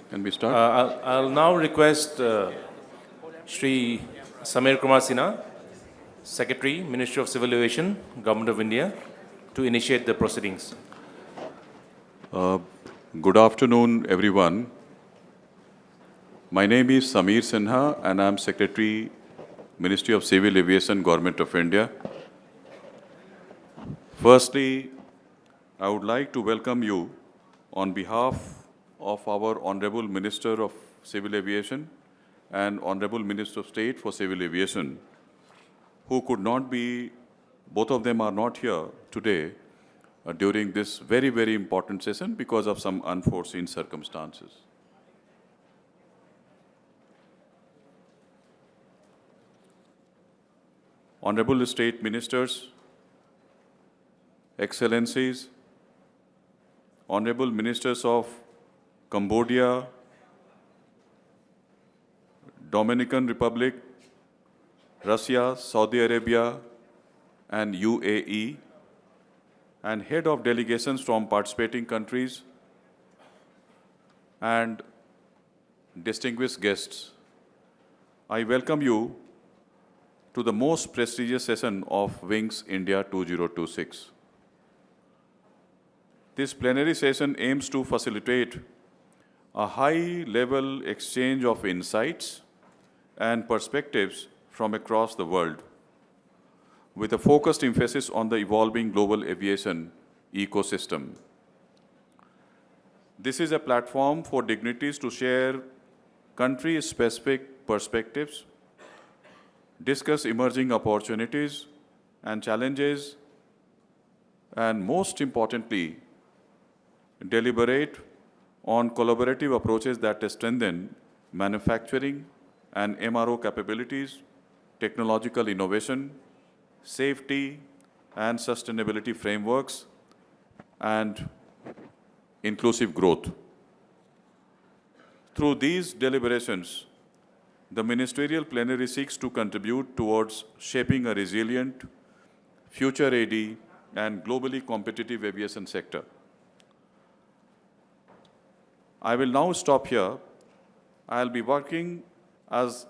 Can we start? I'll now request Shri Samir Kumar Sinha, Secretary, Ministry of Civil Aviation, Government of India, to initiate the proceedings. Good afternoon, everyone. My name is Samir Sinha, and I'm Secretary, Ministry of Civil Aviation, Government of India. Firstly, I would like to welcome you on behalf of our Honorable Minister of Civil Aviation and Honorable Minister of State for Civil Aviation, who could not be, both of them are not here today during this very, very important session because of some unforeseen circumstances. Honorable State Ministers, Excellencies, Honorable Ministers of Cambodia, Dominican Republic, Russia, Saudi Arabia, and UAE, and head of delegations from participating countries, and distinguished guests, I welcome you to the most prestigious session of Wings India 2026. This plenary session aims to facilitate a high-level exchange of insights and perspectives from across the world, with a focused emphasis on the evolving global aviation ecosystem. This is a platform for dignitaries to share country-specific perspectives, discuss emerging opportunities and challenges, and most importantly, deliberate on collaborative approaches that strengthen manufacturing and MRO capabilities, technological innovation, safety and sustainability frameworks, and inclusive growth. Through these deliberations, the Ministerial Plenary seeks to contribute towards shaping a resilient, future-ready, and globally competitive aviation sector. I will now stop here. I'll be working as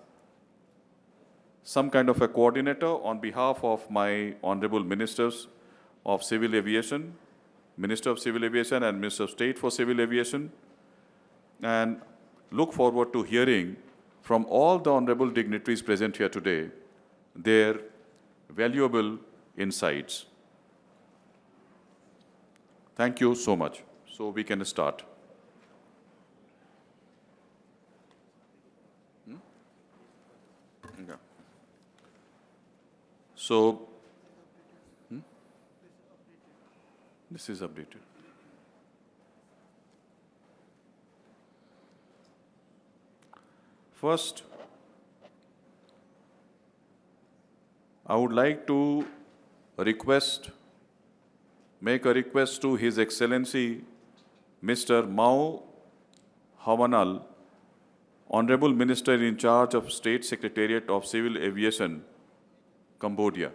some kind of a coordinator on behalf of my honorable ministers of civil aviation, Minister of Civil Aviation and Minister of State for Civil Aviation, and look forward to hearing from all the honorable dignitaries present here today their valuable insights. Thank you so much. So we can start. Yeah. So, this is updated. First, I would like to make a request to His Excellency Mr. Mao Hawanal, Honorable Minister in charge of State Secretariat of Civil Aviation, Cambodia.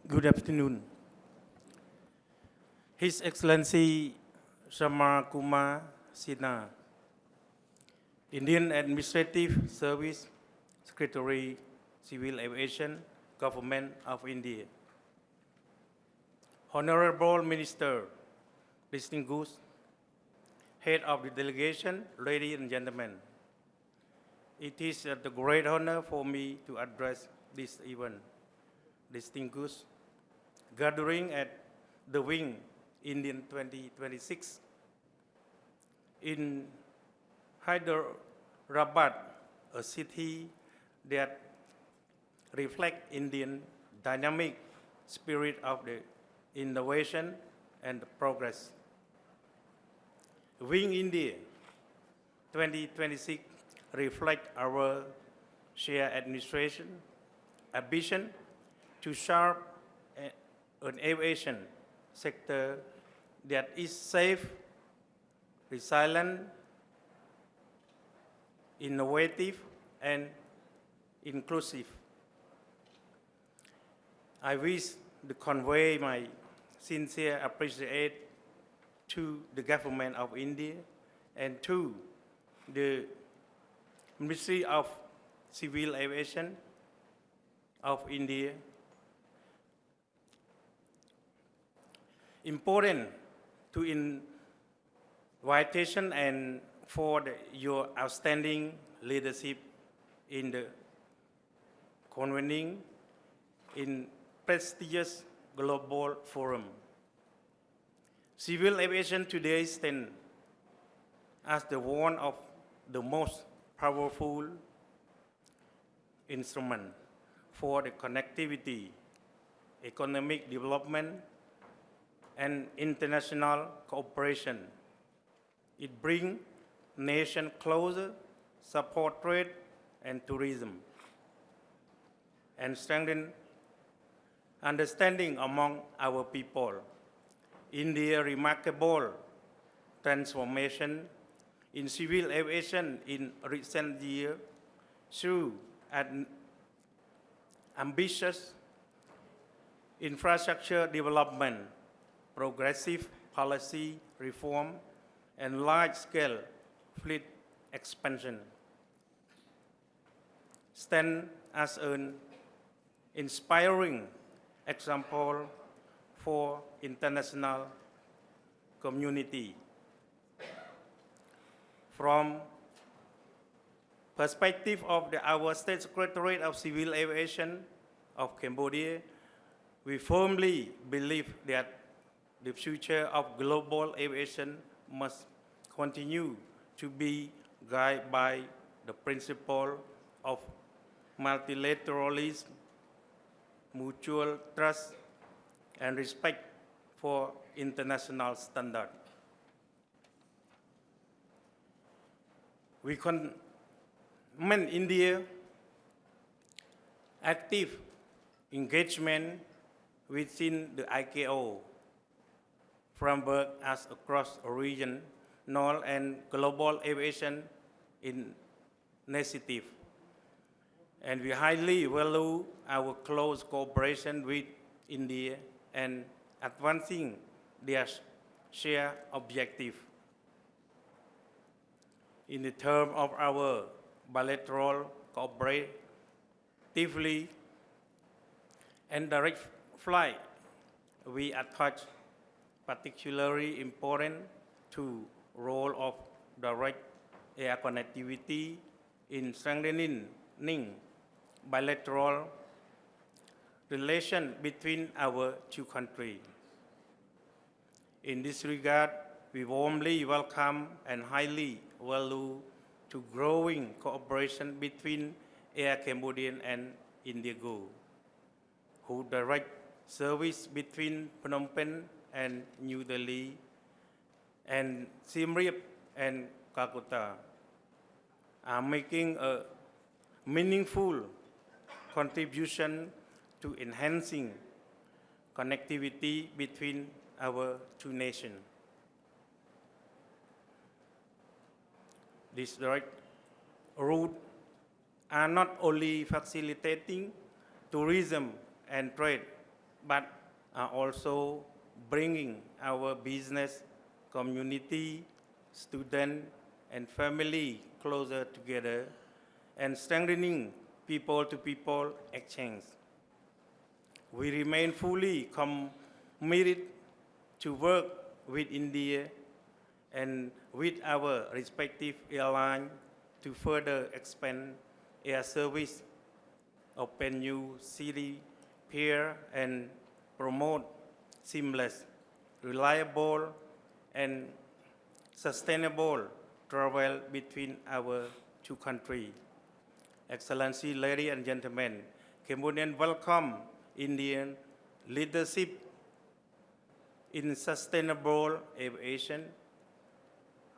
Good afternoon. His Excellency Samar Kumar Sinha, Indian Administrative Service Secretary, Civil Aviation, Government of India. Honorable Minister, distinguished Head of the Delegation, ladies and gentlemen, it is a great honor for me to address this event, distinguished gathering at the Wing Indian 2026 in Hyderabad, a city that reflects Indian dynamic spirit of the innovation and progress. Wing India 2026 reflects our shared administration ambition to shape an aviation sector that is safe, resilient, innovative, and inclusive. I wish to convey my sincere appreciation to the government of India and to the Ministry of Civil Aviation of India. Important to invitation and for your outstanding leadership in the convening in prestigious global forum. Civil aviation today stands as the one of the most powerful instrument for the connectivity, economic development, and international cooperation. It brings nations closer, support trade and tourism, and strengthen understanding among our people. India's remarkable transformation in civil aviation in recent years through an ambitious infrastructure development, progressive policy reform, and large-scale fleet expansion stand as an inspiring example for international community. From perspective of our State Secretariat of Civil Aviation of Cambodia, we firmly believe that the future of global aviation must continue to be guided by the principle of multilateralism, mutual trust, and respect for international standards. We commend India's active engagement within the ICAO framework as across a regional and global aviation initiative. And we highly value our close cooperation with India and advancing their shared objective. In the term of our bilateral cooperatively and direct flight, we attach particularly important to role of direct air connectivity in strengthening bilateral relations between our two countries. In this regard, we warmly welcome and highly value to growing cooperation between Air Cambodian and Indigo, who direct service between Phnom Penh and New Delhi, and Siem Reap and Calcutta, are making a meaningful contribution to enhancing connectivity between our two nations. These direct routes are not only facilitating tourism and trade, but are also bringing our business community, students, and family closer together and strengthening people-to-people exchange. We remain fully committed to work with India and with our respective airlines to further expand air service, open new city pier, and promote seamless, reliable, and sustainable travel between our two countries. Excellency, ladies and gentlemen, Cambodian welcome Indian leadership in sustainable aviation,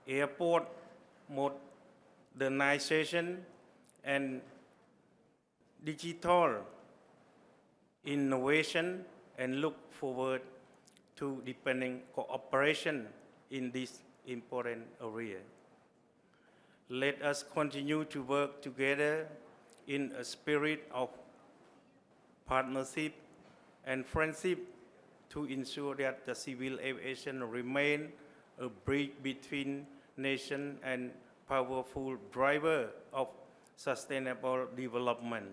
airport modernization, and digital innovation, and look forward to deepening cooperation in this important area. Let us continue to work together in a spirit of partnership and friendship to ensure that the civil aviation remain a bridge between nation and powerful driver of sustainable development.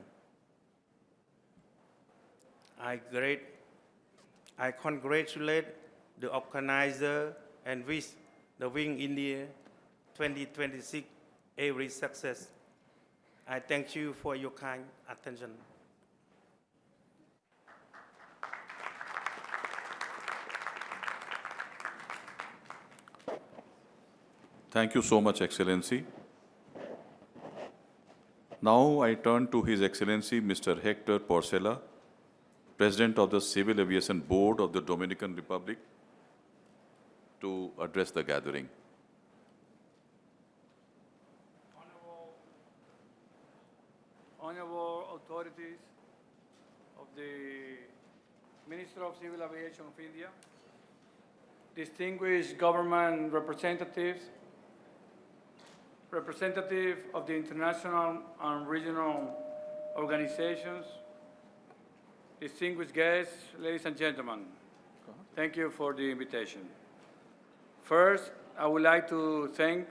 I congratulate the organizer and wish the Wing India 2026 every success. I thank you for your kind attention. Thank you so much, Excellency. Now I turn to His Excellency Mr. Hector Porcela, President of the Civil Aviation Board of the Dominican Republic, to address the gathering. Honorable authorities of the Minister of Civil Aviation of India, distinguished government representatives, representative of the international and regional organizations, distinguished guests, ladies and gentlemen, thank you for the invitation. First, I would like to thank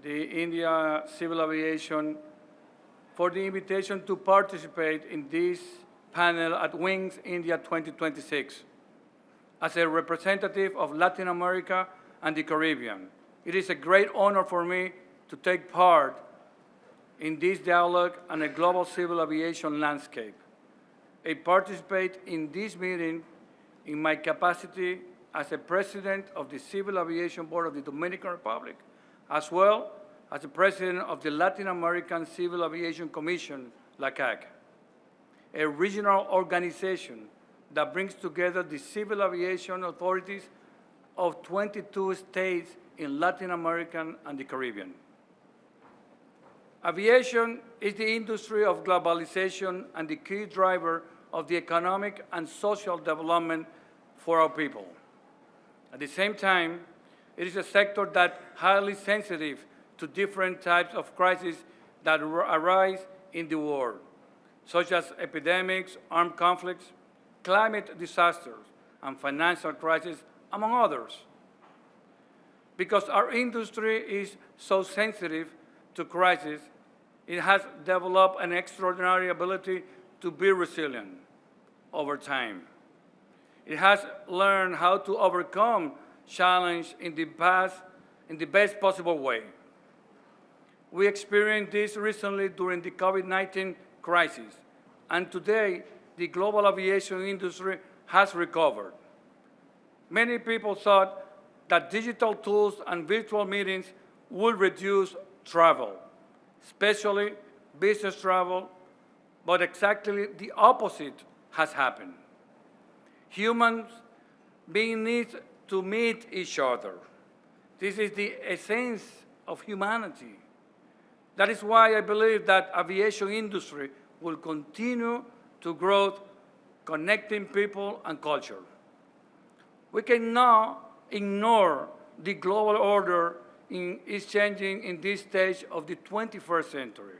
the India Civil Aviation for the invitation to participate in this panel at Wings India 2026. As a representative of Latin America and the Caribbean, it is a great honor for me to take part in this dialogue on a global civil aviation landscape. I participate in this meeting in my capacity as a president of the Civil Aviation Board of the Dominican Republic, as well as the president of the Latin American Civil Aviation Commission, LACAC, a regional organization that brings together the civil aviation authorities of 22 states in Latin America and the Caribbean. Aviation is the industry of globalization and the key driver of the economic and social development for our people. At the same time, it is a sector that is highly sensitive to different types of crises that arise in the world, such as epidemics, armed conflicts, climate disasters, and financial crises, among others. Because our industry is so sensitive to crisis, it has developed an extraordinary ability to be resilient over time. It has learned how to overcome challenge in the best possible way. We experienced this recently during the COVID-19 crisis, and today the global aviation industry has recovered. Many people thought that digital tools and virtual meetings would reduce travel, especially business travel, but exactly the opposite has happened. Humans being need to meet each other. This is the essence of humanity. That is why I believe that aviation industry will continue to grow, connecting people and culture. We cannot ignore the global order is changing in this stage of the 21st century,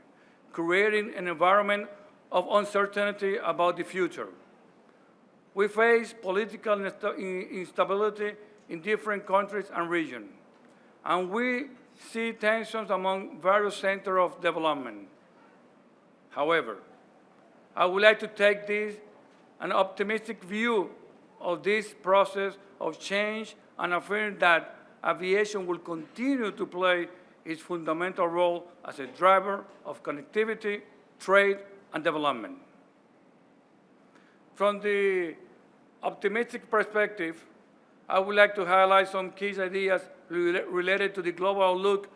creating an environment of uncertainty about the future. We face political instability in different countries and regions, and we see tensions among various centers of development. However, I would like to take an optimistic view of this process of change and affirm that aviation will continue to play its fundamental role as a driver of connectivity, trade, and development. From the optimistic perspective, I would like to highlight some key ideas related to the global outlook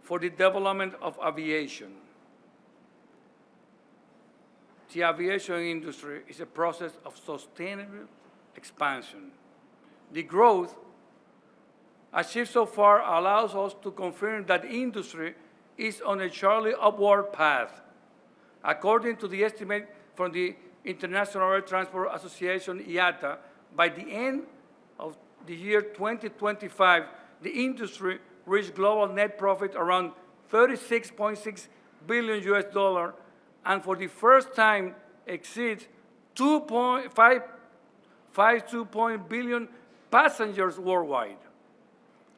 for the development of aviation. The aviation industry is a process of sustainable expansion. The growth achieved so far allows us to confirm that the industry is on a sharply upward path. According to the estimate from the International Air Transport Association, IATA, by the end of the year 2025, the industry reached global net profit around $36.6 billion, and for the first time exceeds $2.52 billion passengers worldwide.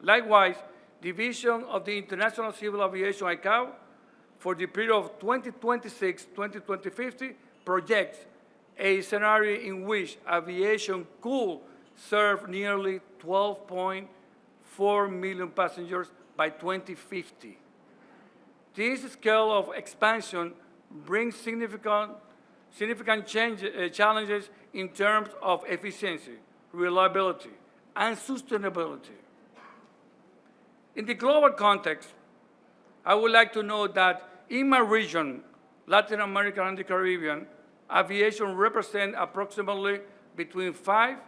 Likewise, the vision of the International Civil Aviation ICAO for the period of 2026-2050 projects a scenario in which aviation could serve nearly 12.4 million passengers by 2050. This scale of expansion brings significant challenges in terms of efficiency, reliability, and sustainability. In the global context, I would like to note that in my region, Latin America and the Caribbean, aviation represents approximately between 5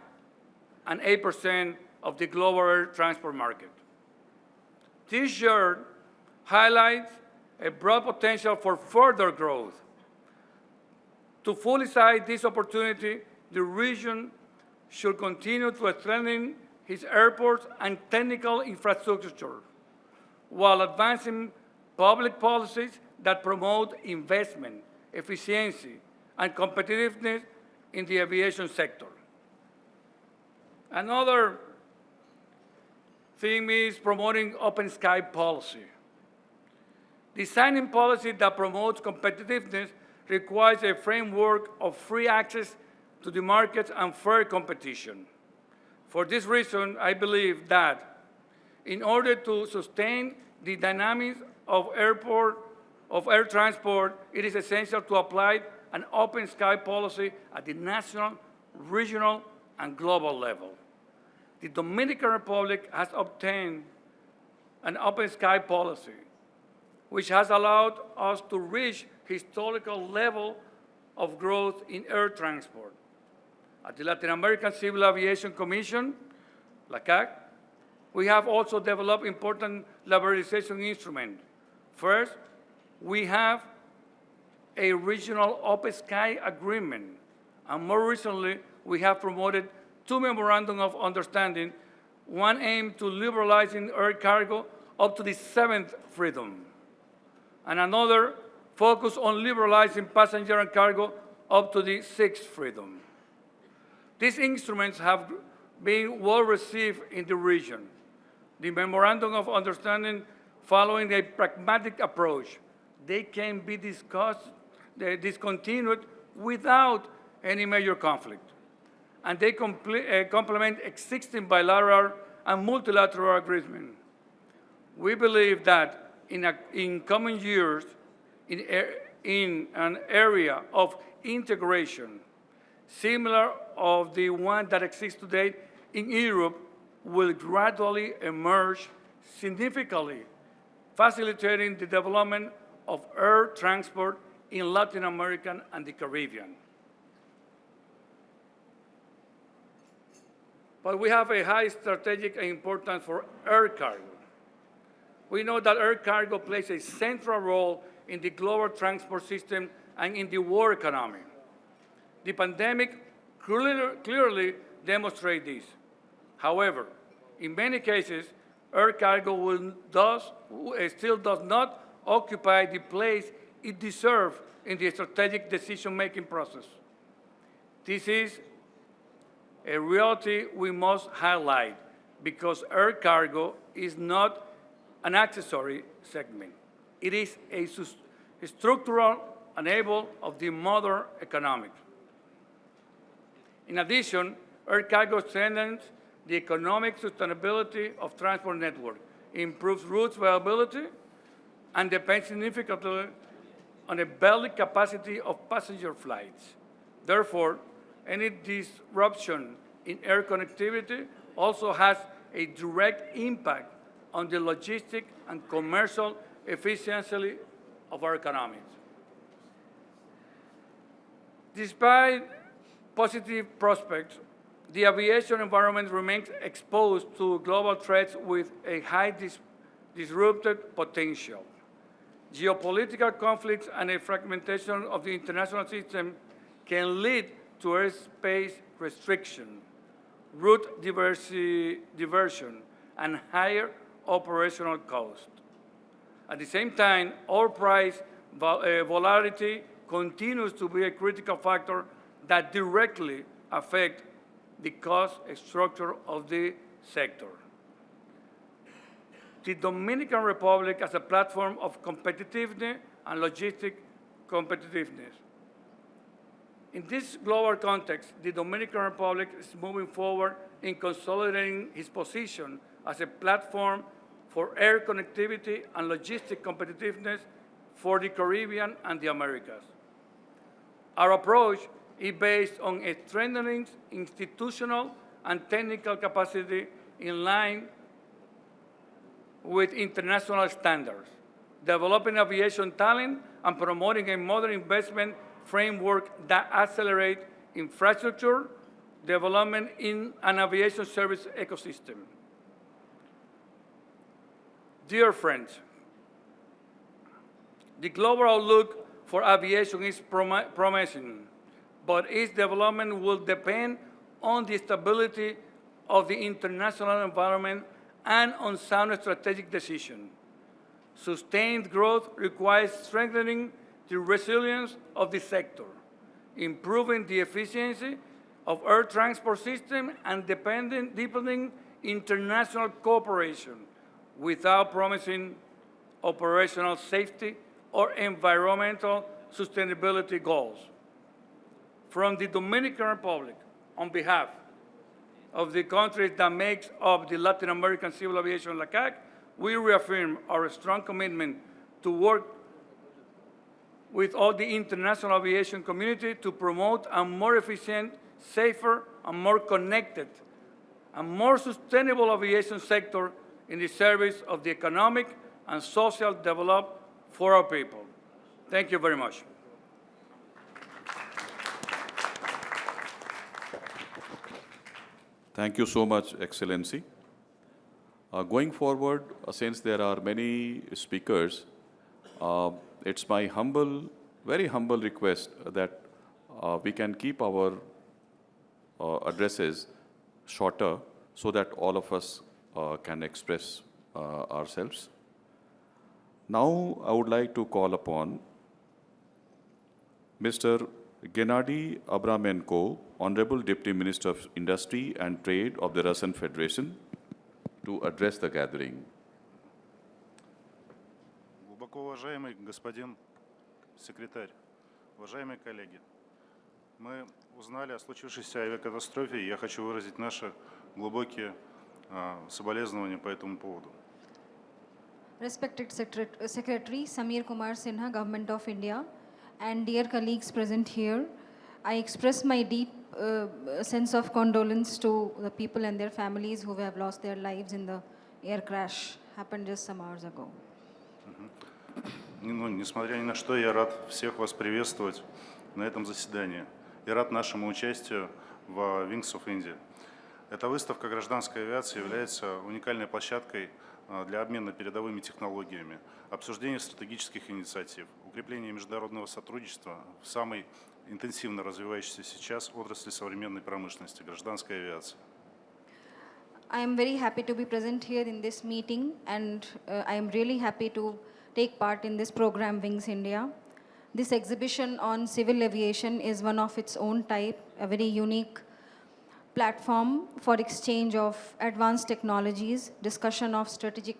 and 8% of the global air transport market. This share highlights a broad potential for further growth. To fully seize this opportunity, the region should continue to strengthen its airports and technical infrastructure, while advancing public policies that promote investment, efficiency, and competitiveness in the aviation sector. Another theme is promoting open sky policy. Designing policy that promotes competitiveness requires a framework of free access to the markets and fair competition. For this reason, I believe that in order to sustain the dynamics of air transport, it is essential to apply an open sky policy at the national, regional, and global level. The Dominican Republic has obtained an open sky policy, which has allowed us to reach historical level of growth in air transport. At the Latin American Civil Aviation Commission, LACAC, we have also developed important liberalization instruments. First, we have a regional open sky agreement, and more recently, we have promoted 2 memorandums of understanding, one aimed to liberalizing air cargo up to the 7th freedom, and another focused on liberalizing passenger and cargo up to the 6th freedom. These instruments have been well received in the region. The memorandum of understanding following a pragmatic approach. They can be discontinued without any major conflict. And they complement existing bilateral and multilateral agreements. We believe that in coming years, in an area of integration, similar of the one that exists today in Europe, will gradually emerge, significantly facilitating the development of air transport in Latin America and the Caribbean. But we have a high strategic importance for air cargo. We know that air cargo plays a central role in the global transport system and in the world economy. The pandemic clearly demonstrates this. However, in many cases, air cargo still does not occupy the place it deserves in the strategic decision-making process. This is a reality we must highlight because air cargo is not an accessory segment. It is a structural enabler of the modern economy. In addition, air cargo strengthens the economic sustainability of transport network, improves route viability, and depends significantly on the belly capacity of passenger flights. Therefore, any disruption in air connectivity also has a direct impact on the logistic and commercial efficiency of our economies. Despite positive prospects, the aviation environment remains exposed to global threats with a high disruptive potential. Geopolitical conflicts and a fragmentation of the international system can lead to airspace restriction, route diversion, and higher operational cost. At the same time, oil price volatility continues to be a critical factor that directly affects the cost structure of the sector. The Dominican Republic as a platform of competitiveness and logistic competitiveness. In this global context, the Dominican Republic is moving forward in consolidating its position as a platform for air connectivity and logistic competitiveness for the Caribbean and the Americas. Our approach is based on a strengthening institutional and technical capacity in line with international standards, developing aviation talent, and promoting a modern investment framework that accelerates infrastructure development in an aviation service ecosystem. Dear friends, the global outlook for aviation is promising, but its development will depend on the stability of the international environment and on sound strategic decisions. Sustained growth requires strengthening the resilience of the sector, improving the efficiency of air transport system, and deepening international cooperation without promising operational safety or environmental sustainability goals. From the Dominican Republic, on behalf of the countries that make up the Latin American Civil Aviation LACAC, we reaffirm our strong commitment to work with all the international aviation community to promote a more efficient, safer, and more connected, and more sustainable aviation sector in the service of the economic and social development for our people. Thank you very much. Thank you so much, Excellency. Going forward, since there are many speakers, it's my very humble request that we can keep our addresses shorter so that all of us can express ourselves. Now, I would like to call upon Mr. Gennady Abramenko, Honorable Deputy Minister of Industry and Trade of the Russian Federation, to address the gathering. Глубоко уважаемый господин секретарь, уважаемые коллеги, мы узнали о случившейся авиакатастрофе, и я хочу выразить наши глубокие соболезнования по этому поводу. Respected Secretary Samir Kumar Sinha, Government of India, and dear colleagues present here, I express my deep sense of condolence to the people and their families who have lost their lives in the air crash happened just some hours ago. Несмотря ни на что, я рад всех вас приветствовать на этом заседании. И рад нашему участию в Wings of India. Эта выставка гражданской авиации является уникальной площадкой для обмена передовыми технологиями, обсуждения стратегических инициатив, укрепления международного сотрудничества в самой интенсивно развивающейся сейчас отрасли современной промышленности, гражданской авиации. I am very happy to be present here in this meeting, and I am really happy to take part in this program, Wings India. This exhibition on civil aviation is one of its own type, a very unique platform for exchange of advanced technologies, discussion of strategic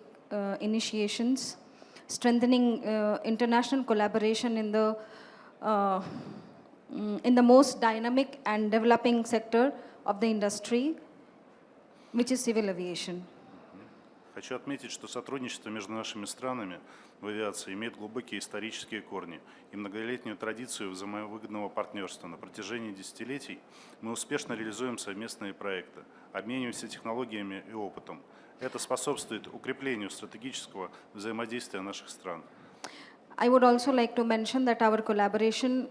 initiations, strengthening international collaboration in the most dynamic and developing sector of the industry, which is civil aviation. Хочу отметить, что сотрудничество между нашими странами в авиации имеет глубокие исторические корни и многолетнюю традицию взаимовыгодного партнерства. На протяжении десятилетий мы успешно реализуем совместные проекты, обмениваемся технологиями и опытом. Это способствует укреплению стратегического взаимодействия наших стран. I would also like to mention that our collaboration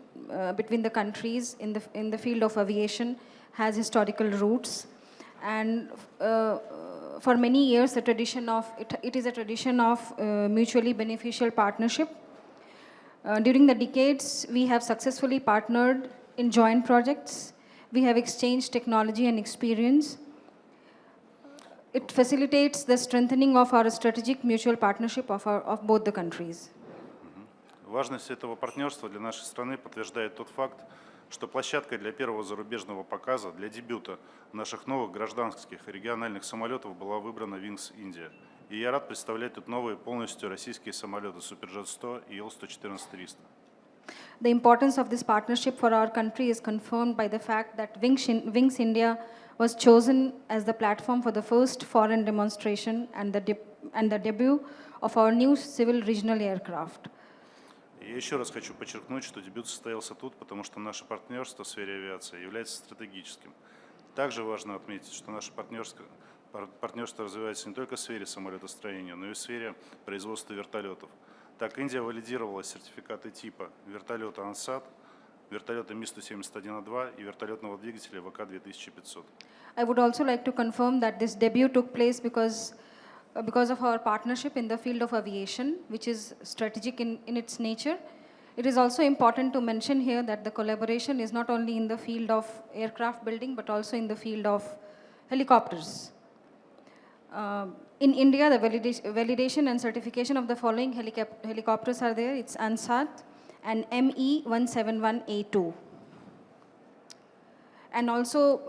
between the countries in the field of aviation has historical roots, and for many years the tradition of it is a tradition of mutually beneficial partnership. During the decades, we have successfully partnered in joint projects. We have exchanged technology and experience. It facilitates the strengthening of our strategic mutual partnership of both the countries. Важность этого партнерства для нашей страны подтверждает тот факт, что площадкой для первого зарубежного показа, для дебюта наших новых гражданских и региональных самолетов была выбрана Wings India. И я рад представлять тут новые полностью российские самолеты Суперджет-100 и Ил-114-300. The importance of this partnership for our country is confirmed by the fact that Wings India was chosen as the platform for the first foreign demonstration and the debut of our new civil regional aircraft. Я еще раз хочу подчеркнуть, что дебют состоялся тут, потому что наше партнерство в сфере авиации является стратегическим. Также важно отметить, что наше партнерство развивается не только в сфере самолетостроения, но и в сфере производства вертолетов. Так, Индия валидировала сертификаты типа вертолета «Ансат», вертолета Ми-171А2 и вертолетного двигателя ВК-2500. I would also like to confirm that this debut took place because of our partnership in the field of aviation, which is strategic in its nature. It is also important to mention here that the collaboration is not only in the field of aircraft building, but also in the field of helicopters. In India, the validation and certification of the following helicopters are there. It's ANSAT and ME-171A2. And also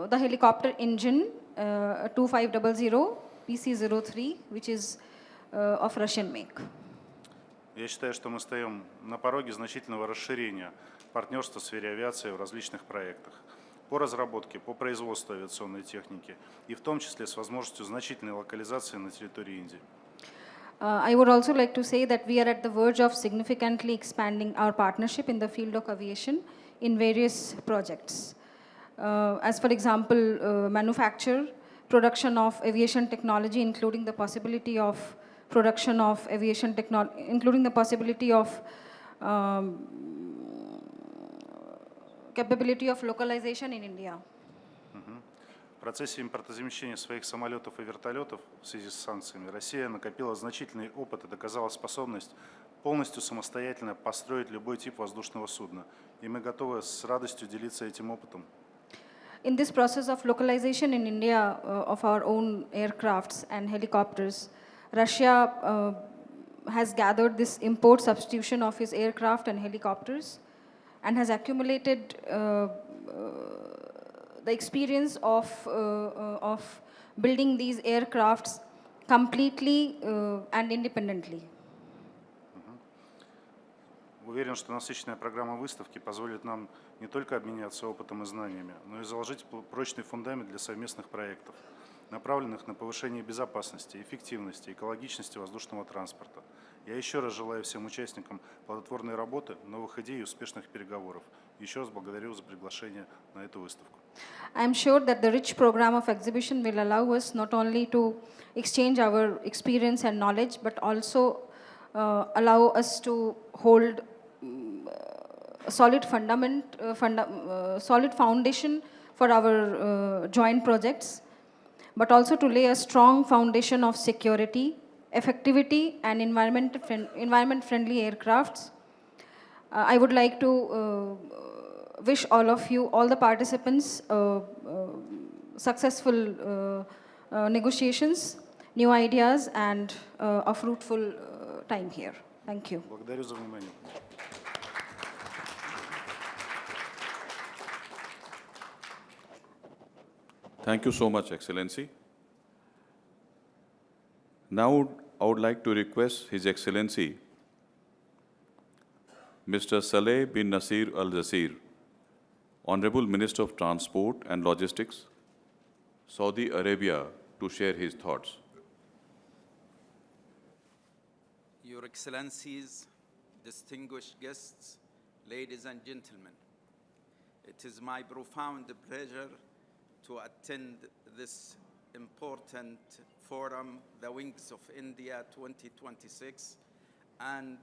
the helicopter engine 2500 PC-03, which is of Russian make. Я считаю, что мы стоим на пороге значительного расширения партнерства в сфере авиации в различных проектах по разработке, по производству авиационной техники и в том числе с возможностью значительной локализации на территории Индии. I would also like to say that we are at the verge of significantly expanding our partnership in the field of aviation in various projects. As for example, manufacture, production of aviation technology, including the possibility of production of aviation technology, including the possibility of capability of localization in India. В процессе импортозамещения своих самолетов и вертолетов в связи с санкциями Россия накопила значительный опыт и доказала способность полностью самостоятельно построить любой тип воздушного судна. И мы готовы с радостью делиться этим опытом. In this process of localization in India of our own aircrafts and helicopters, Russia has gathered this import substitution of its aircraft and helicopters and has accumulated the experience of building these aircrafts completely and independently. Уверен, что насыщенная программа выставки позволит нам не только обменяться опытом и знаниями, но и заложить прочный фундамент для совместных проектов, направленных на повышение безопасности, эффективности, экологичности воздушного транспорта. Я еще раз желаю всем участникам плодотворной работы, новых идей и успешных переговоров. Еще раз благодарю за приглашение на эту выставку. I am sure that the rich program of exhibition will allow us not only to exchange our experience and knowledge, but also allow us to hold a solid solid foundation for our joint projects, but also to lay a strong foundation of security, effectivity, and environment-friendly aircrafts. I would like to wish all of you, all the participants, successful negotiations, new ideas, and a fruitful time here. Thank you. Благодарю за внимание. Thank you so much, Excellency. Now, I would like to request His Excellency, Mr. Saleh bin Nasir Al Jasir, Honorable Minister of Transport and Logistics, Saudi Arabia, to share his thoughts. Your Excellencies, distinguished guests, ladies and gentlemen, it is my profound pleasure to attend this important forum, the Wings of India 2026, and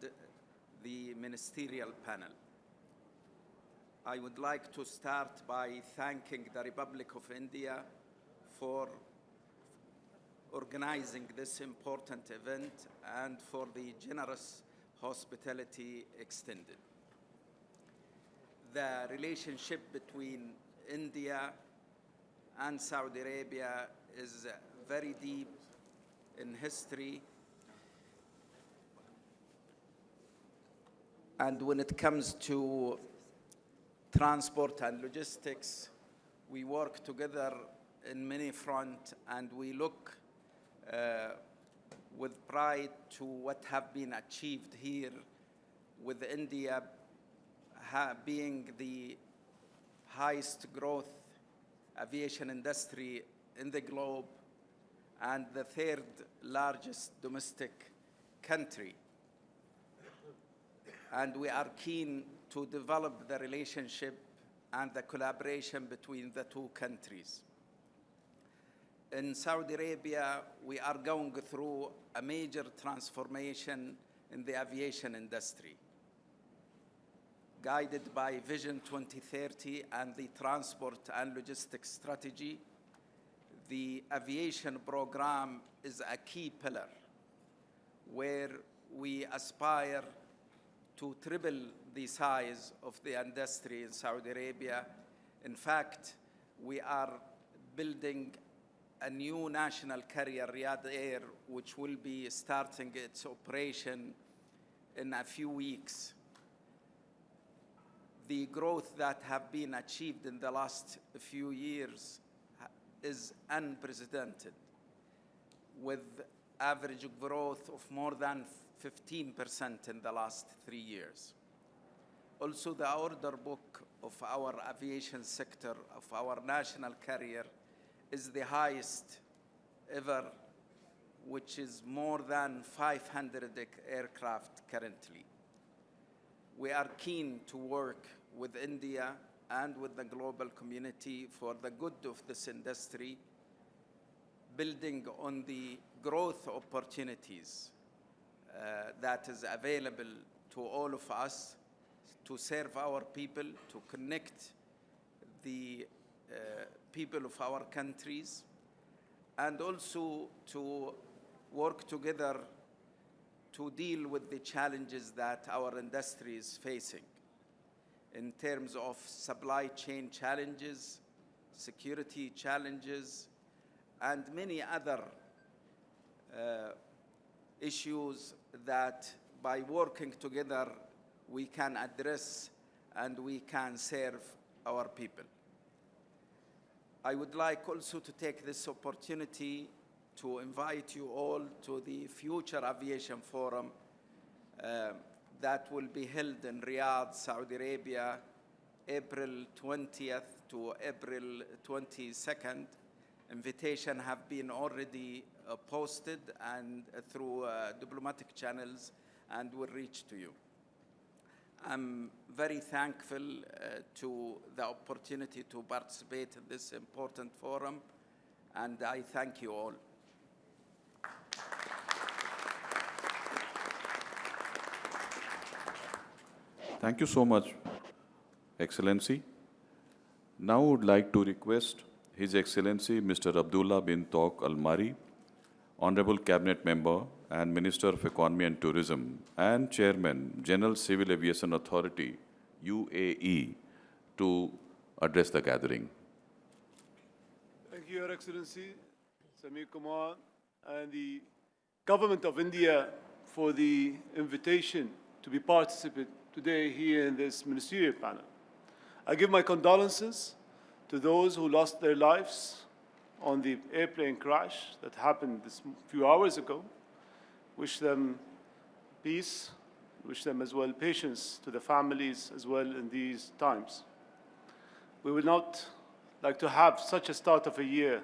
the Ministerial Panel. I would like to start by thanking the Republic of India for organizing this important event and for the generous hospitality extended. The relationship between India and Saudi Arabia is very deep in history. And when it comes to transport and logistics. We work together in many fronts, and we look with pride to what have been achieved here, with India being the highest growth aviation industry in the globe and the third largest domestic country. And we are keen to develop the relationship and the collaboration between the two countries. In Saudi Arabia, we are going through a major transformation in the aviation industry, guided by Vision 2030 and the transport and logistics strategy. The aviation program is a key pillar where we aspire to triple the size of the industry in Saudi Arabia. In fact, we are building a new national carrier, Riyadh Air, which will be starting its operation in a few weeks. The growth that have been achieved in the last few years is unprecedented, with average growth of more than 15% in the last 3 years. Also, the order book of our aviation sector, of our national carrier, is the highest ever, which is more than 500 aircraft currently. We are keen to work with India and with the global community for the good of this industry, building on the growth opportunities that is available to all of us to serve our people, to connect the people of our countries, and also to work together to deal with the challenges that our industry is facing in terms of supply chain challenges, security challenges, and many other issues that by working together we can address and we can serve our people. I would like also to take this opportunity to invite you all to the Future Aviation Forum that will be held in Riyadh, Saudi Arabia, April 20th to April 22nd. Invitation have been already posted and through diplomatic channels and will reach to you. I'm very thankful to the opportunity to participate in this important forum, and I thank you all. Thank you so much, Excellency. Now I would like to request His Excellency Mr. Abdullah bin Tawq Al-Mari, Honorable Cabinet Member and Minister of Economy and Tourism and Chairman, General Civil Aviation Authority, UAE, to address the gathering. Thank you, Your Excellency, Samir Kumar, and the Government of India for the invitation to be participant today here in this ministerial panel. I give my condolences to those who lost their lives on the airplane crash that happened this few hours ago. Wish them peace, wish them as well patience to the families as well in these times. We would not like to have such a start of a year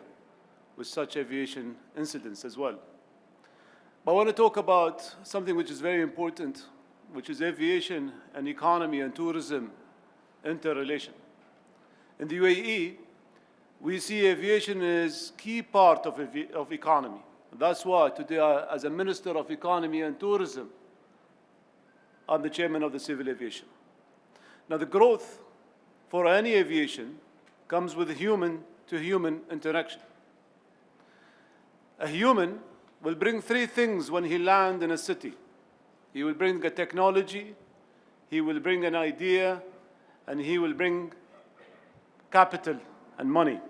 with such aviation incidents as well. But I want to talk about something which is very important, which is aviation and economy and tourism interrelation. In the UAE, we see aviation as key part of economy. That's why today, as a Minister of Economy and Tourism, I'm the Chairman of the Civil Aviation. Now, the growth for any aviation comes with human-to-human interaction. A human will bring three things when he lands in a city. He will bring a technology, he will bring an idea, and he will bring capital and money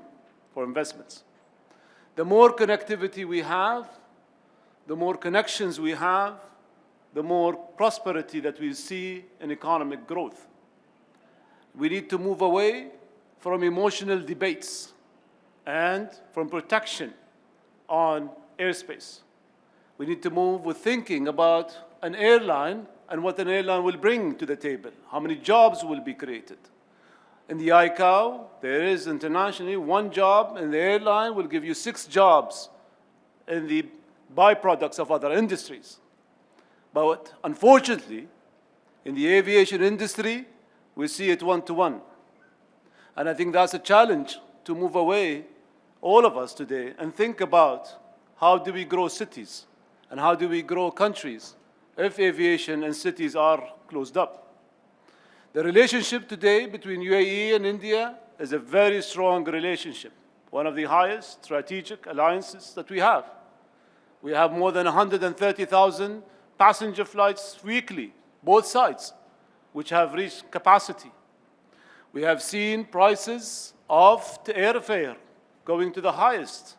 for investments. The more connectivity we have, the more connections we have, the more prosperity that we see in economic growth. We need to move away from emotional debates and from protection on airspace. We need to move with thinking about an airline and what an airline will bring to the table, how many jobs will be created. In the ICAO, there is internationally one job in the airline will give you 6 jobs in the byproducts of other industries. But unfortunately, in the aviation industry, we see it one-to-one. And I think that's a challenge to move away, all of us today, and think about how do we grow cities and how do we grow countries if aviation and cities are closed up. The relationship today between UAE and India is a very strong relationship, one of the highest strategic alliances that we have. We have more than 130,000 passenger flights weekly, both sides, which have reached capacity. We have seen prices of the airfare going to the highest.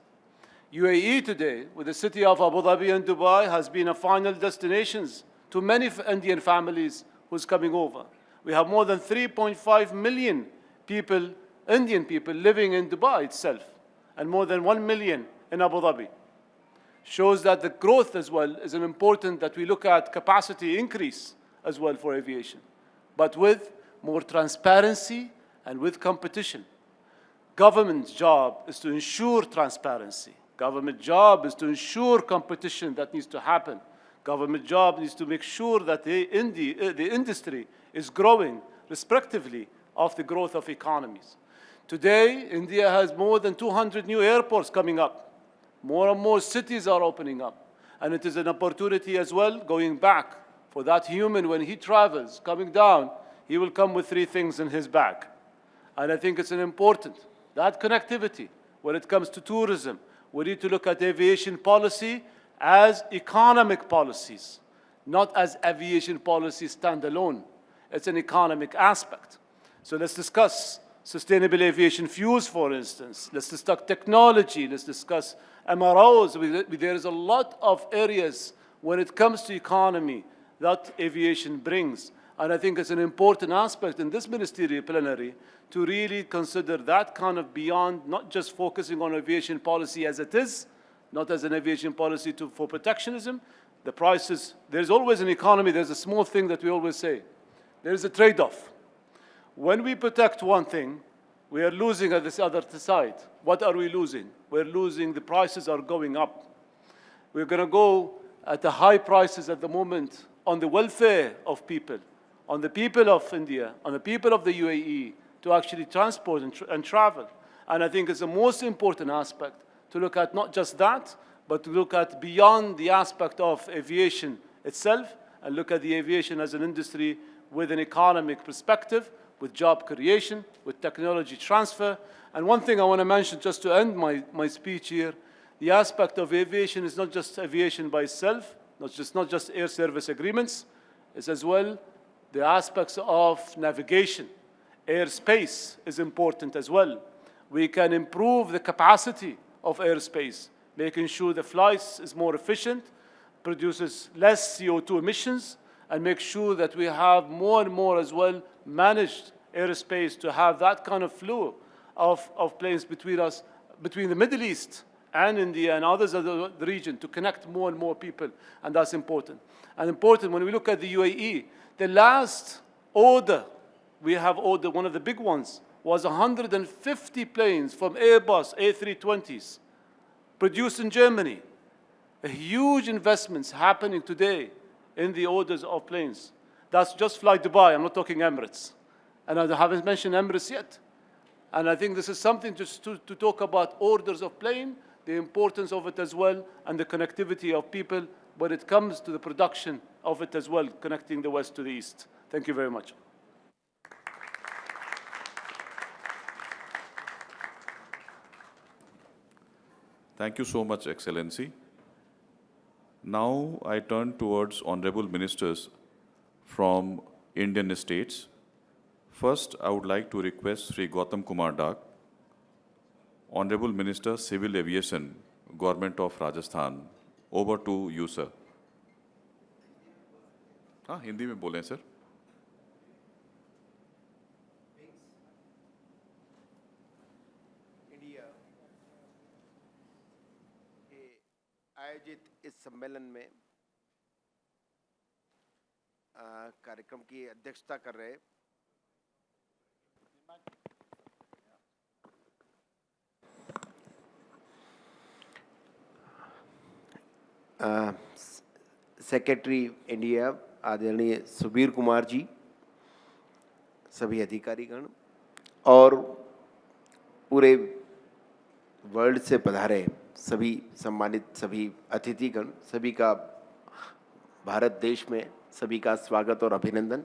UAE today, with the city of Abu Dhabi and Dubai, has been a final destination to many Indian families who's coming over. We have more than 3.5 million people, Indian people, living in Dubai itself, and more than 1 million in Abu Dhabi. Shows that the growth as well is an important that we look at capacity increase as well for aviation, but with more transparency and with competition. Government's job is to ensure transparency. Government job is to ensure competition that needs to happen. Government job needs to make sure that the industry is growing respectively of the growth of economies. Today, India has more than 200 new airports coming up. More and more cities are opening up. And it is an opportunity as well, going back, for that human, when he travels, coming down, he will come with 3 things in his bag. And I think it's an important, that connectivity, when it comes to tourism, we need to look at aviation policy as economic policies, not as aviation policy standalone. It's an economic aspect. So let's discuss sustainable aviation fuels, for instance. Let's discuss technology. Let's discuss MROs. There is a lot of areas when it comes to economy that aviation brings. And I think it's an important aspect in this ministerial plenary to really consider that kind of beyond, not just focusing on aviation policy as it is, not as an aviation policy for protectionism. The prices, there's always an economy, there's a small thing that we always say. There's a trade-off. When we protect one thing, we are losing at this other side. What are we losing? We're losing, the prices are going up. We're going to go at the high prices at the moment on the welfare of people, on the people of India, on the people of the UAE, to actually transport and travel. And I think it's the most important aspect to look at not just that, but to look at beyond the aspect of aviation itself, and look at the aviation as an industry with an economic perspective, with job creation, with technology transfer. And one thing I want to mention, just to end my speech here, the aspect of aviation is not just aviation by itself, not just air service agreements, it's as well the aspects of navigation. Airspace is important as well. We can improve the capacity of airspace, making sure the flights is more efficient, produces less CO2 emissions, and make sure that we have more and more as well managed airspace to have that kind of flow of planes between us, between the Middle East and India and others of the region, to connect more and more people, and that's important. And important when we look at the UAE, the last order we have ordered, one of the big ones, was 150 planes from Airbus A320s produced in Germany. A huge investments happening today in the orders of planes. That's just Fly Dubai, I'm not talking Emirates. And I haven't mentioned Emirates yet. And I think this is something just to talk about orders of plane, the importance of it as well, and the connectivity of people when it comes to the production of it as well, connecting the West to the East. Thank you very much. Thank you so much, Excellency. Now I turn towards honorable ministers from Indian states. First, I would like to request Sri Gautam Kumar Dak, Honorable Minister, Civil Aviation, Government of Rajasthan. Over to you, sir. हाँ हिंदी में बोलें sir. आयोजित इस सम्मेलन में कार्यक्रम की अध्यक्षता कर रहे सेक्रेटरी इंडिया आदरणीय सुबीर कुमार जी, सभी अधिकारीगण और पूरे वर्ल्ड से पधारे सभी सम्मानित सभी अतिथिगण, सभी का भारत देश में सभी का स्वागत और अभिनंदन।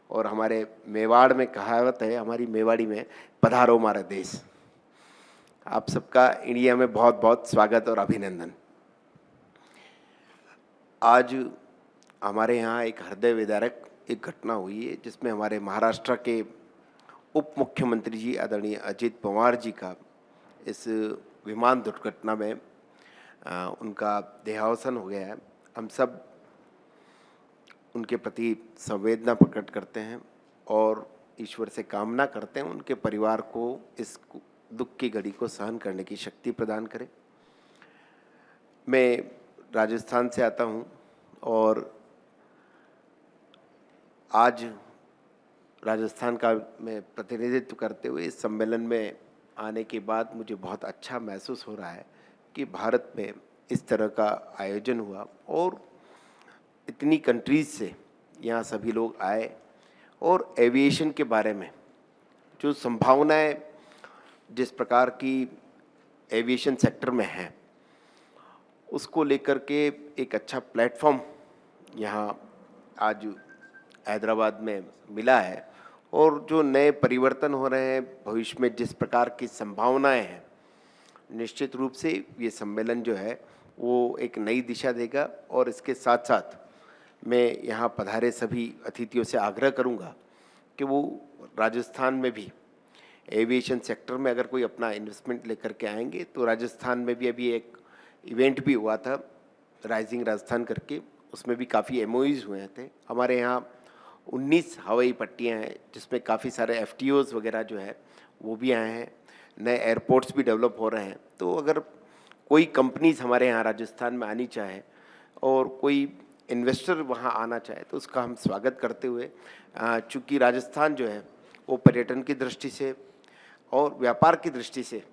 और हमारे मेवाड़ में कहावत है, हमारी मेवाड़ी में, पधारो हमारा देश। आप सबका इंडिया में बहुत बहुत स्वागत और अभिनंदन। आज हमारे यहाँ एक हृदय विदारक एक घटना हुई है जिसमें हमारे महाराष्ट्र के उप मुख्यमंत्री जी आदरणीय अजित पवार जी का इस विमान दुर्घटना में उनका देहावसान हो गया है। हम सब उनके प्रति संवेदना प्रकट करते हैं और ईश्वर से कामना करते हैं उनके परिवार को इस दुख की घड़ी को सहन करने की शक्ति प्रदान करें। मैं राजस्थान से आता हूं और आज राजस्थान का मैं प्रतिनिधित्व करते हुए इस सम्मेलन में आने के बाद मुझे बहुत अच्छा महसूस हो रहा है कि भारत में इस तरह का आयोजन हुआ और इतनी कंट्रीज़ से यहाँ सभी लोग आए और एविएशन के बारे में जो संभावनाएं जिस प्रकार की एविएशन सेक्टर में हैं उसको लेकर के एक अच्छा प्लेटफॉर्म यहाँ आज हैदराबाद में मिला है। और जो नए परिवर्तन हो रहे हैं भविष्य में जिस प्रकार की संभावनाएं हैं, निश्चित रूप से ये सम्मेलन जो है वो एक नई दिशा देगा। और इसके साथ साथ मैं यहाँ पधारे सभी अतिथियों से आग्रह करूँगा कि वो राजस्थान में भी एविएशन सेक्टर में अगर कोई अपना इन्वेस्टमेंट लेकर के आएंगे तो राजस्थान में भी अभी एक इवेंट भी हुआ था राइजिंग राजस्थान करके, उसमें भी काफ़ी एमओयूज़ हुए थे। हमारे यहाँ 19 हवाई पट्टियाँ हैं जिसमें काफ़ी सारे एफटीओज़ वगैरह जो है वो भी आए हैं, नए एयरपोर्ट्स भी डेवलप हो रहे हैं। तो अगर कोई कंपनीज़ हमारे यहाँ राजस्थान में आनी चाहे और कोई इन्वेस्टर वहाँ आना चाहे तो उसका हम स्वागत करते हुए, चूँकि राजस्थान जो है वो पर्यटन की दृष्टि से और व्यापार की दृष्टि से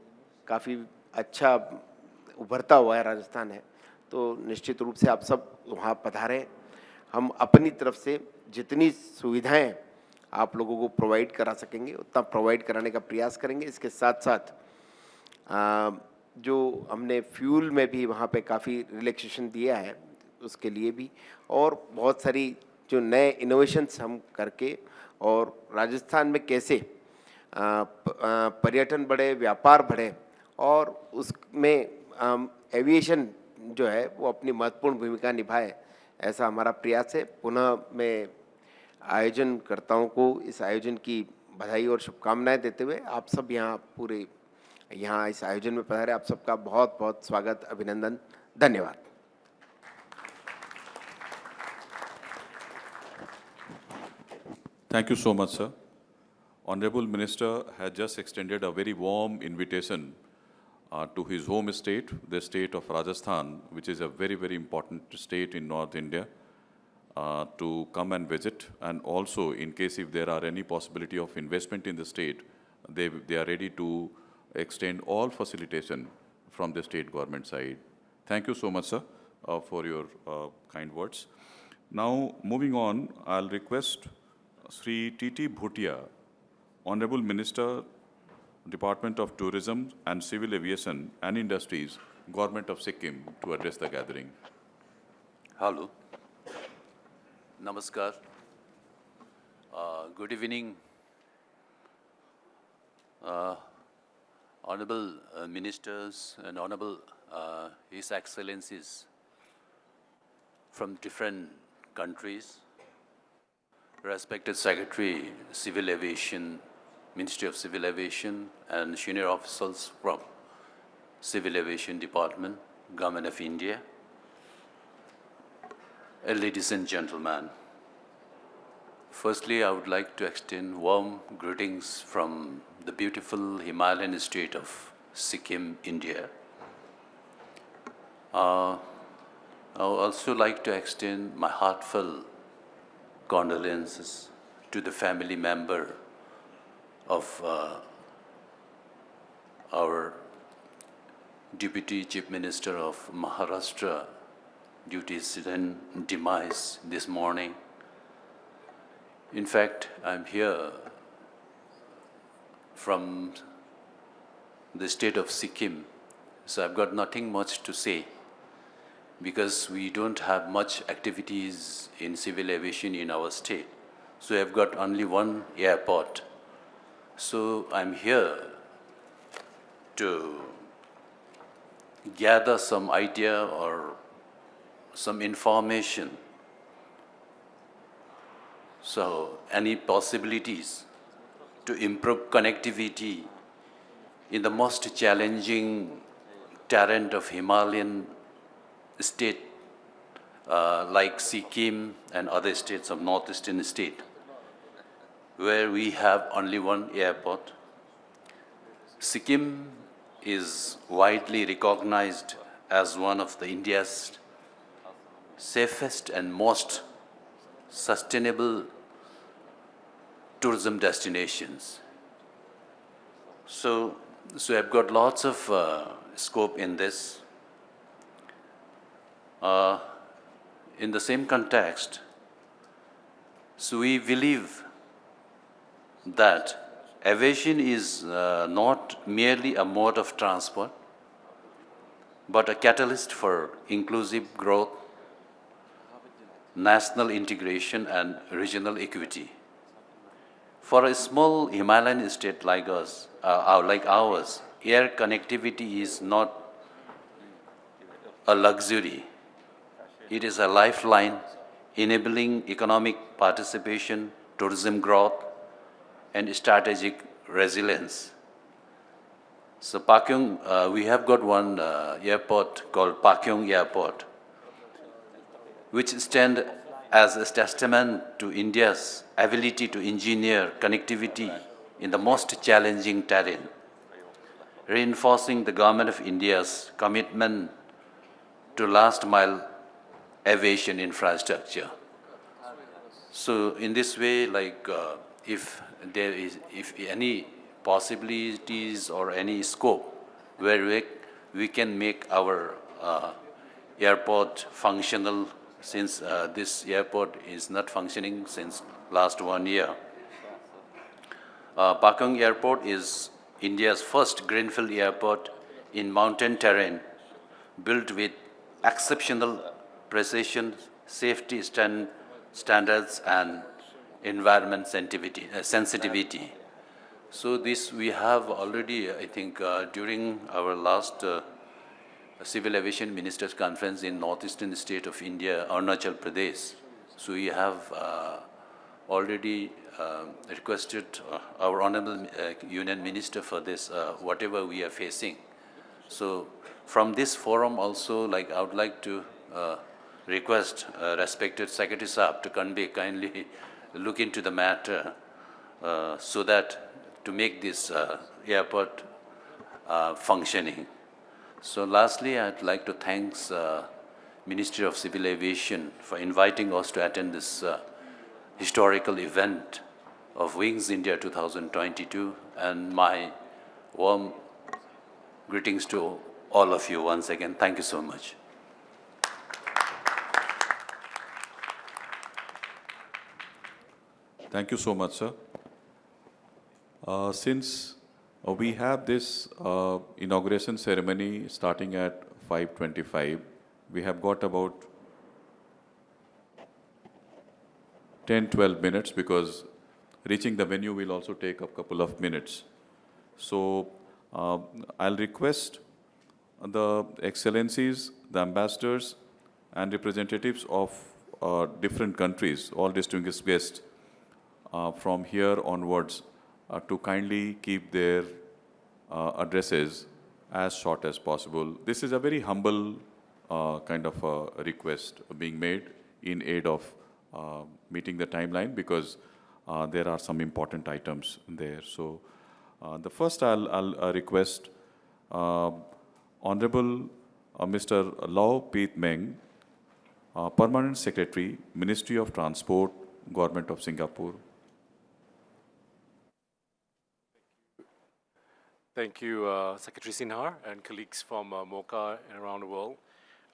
काफ़ी अच्छा उभरता हुआ है राजस्थान है, तो निश्चित रूप से आप सब वहाँ पधारें। हम अपनी तरफ से जितनी सुविधाएं आप लोगों को प्रोवाइड करा सकेंगे उतना प्रोवाइड कराने का प्रयास करेंगे। इसके साथ साथ जो हमने फ्यूल में भी वहाँ पे काफ़ी रिलैक्सेशन दिया है उसके लिए भी, और बहुत सारी जो नए इनोवेशंस हम करके और राजस्थान में कैसे पर्यटन बढ़े, व्यापार बढ़े और उसमें एविएशन जो है वो अपनी महत्वपूर्ण भूमिका निभाए, ऐसा हमारा प्रयास है। पुनः मैं आयोजनकर्ताओं को इस आयोजन की बधाई और शुभकामनाएं देते हुए आप सब यहाँ इस आयोजन में पधारे, आप सबका बहुत बहुत स्वागत, अभिनंदन, धन्यवाद। Thank you so much, sir. Honorable Minister has just extended a very warm invitation to his home state, the state of Rajasthan, which is a very, very important state in North India, to come and visit. And also, in case if there are any possibility of investment in the state, they are ready to extend all facilitation from the state government side. Thank you so much, sir, for your kind words. Now, moving on, I'll request Sri T.T. Bhutia, Honorable Minister, Department of Tourism and Civil Aviation and Industries, Government of Sikkim, to address the gathering. Hello. Namaskar. Good evening, Honorable Ministers and Honorable His Excellencies from different countries, respected Secretary, Civil Aviation, Ministry of Civil Aviation, and senior officials from Civil Aviation Department, Government of India. Ladies and gentlemen, firstly, I would like to extend warm greetings from the beautiful Himalayan state of Sikkim, India. I would also like to extend my heartfelt condolences to the family member of our Deputy Chief Minister of Maharashtra due to his sudden demise this morning. In fact, I'm here from the state of Sikkim, so I've got nothing much to say because we don't have much activities in civil aviation in our state. So I've got only one airport. So I'm here to gather some idea or some information. So any possibilities to improve connectivity in the most challenging terrain of Himalayan state like Sikkim and other states of northeastern state, where we have only one airport. Sikkim is widely recognized as one of the India's safest and most sustainable tourism destinations. So I've got lots of scope in this. In the same context, so we believe that aviation is not merely a mode of transport, but a catalyst for inclusive growth, national integration, and regional equity. For a small Himalayan state like us, like ours, air connectivity is not a luxury. It is a lifeline enabling economic participation, tourism growth, and strategic resilience. So Pakyong, we have got one airport called Pakyong Airport, which stands as a testament to India's ability to engineer connectivity in the most challenging terrain, reinforcing the Government of India's commitment to last mile aviation infrastructure. So in this way, like if any possibilities or any scope where we can make our airport functional, since this airport is not functioning since last 1 year. Pakyong Airport is India's first greenfield airport in mountain terrain, built with exceptional precision, safety standards, and environment sensitivity. So this we have already, I think, during our last Civil Aviation Ministers Conference in northeastern state of India, Arunachal Pradesh. So we have already requested our Honorable Union Minister for this, whatever we are facing. So from this forum also, like I would like to request respected Secretary Saab to kindly look into the matter so that to make this airport functioning. So lastly, I'd like to thank Ministry of Civil Aviation for inviting us to attend this historical event of Wings India 2022, and my warm greetings to all of you once again. Thank you so much. Thank you so much, sir. Since we have this inauguration ceremony starting at 5:25, we have got about 10-12 minutes because reaching the venue will also take a couple of minutes. So I'll request the excellencies, the ambassadors, and representatives of different countries, all distinguished guests, from here onwards to kindly keep their addresses as short as possible. This is a very humble kind of a request being made in aid of meeting the timeline because there are some important items there. So the first I'll request Honorable Mr. Lau Peet Meng Permanent Secretary, Ministry of Transport, Government of Singapore. Thank you, Secretary Sinha and colleagues from MOCA and around the world.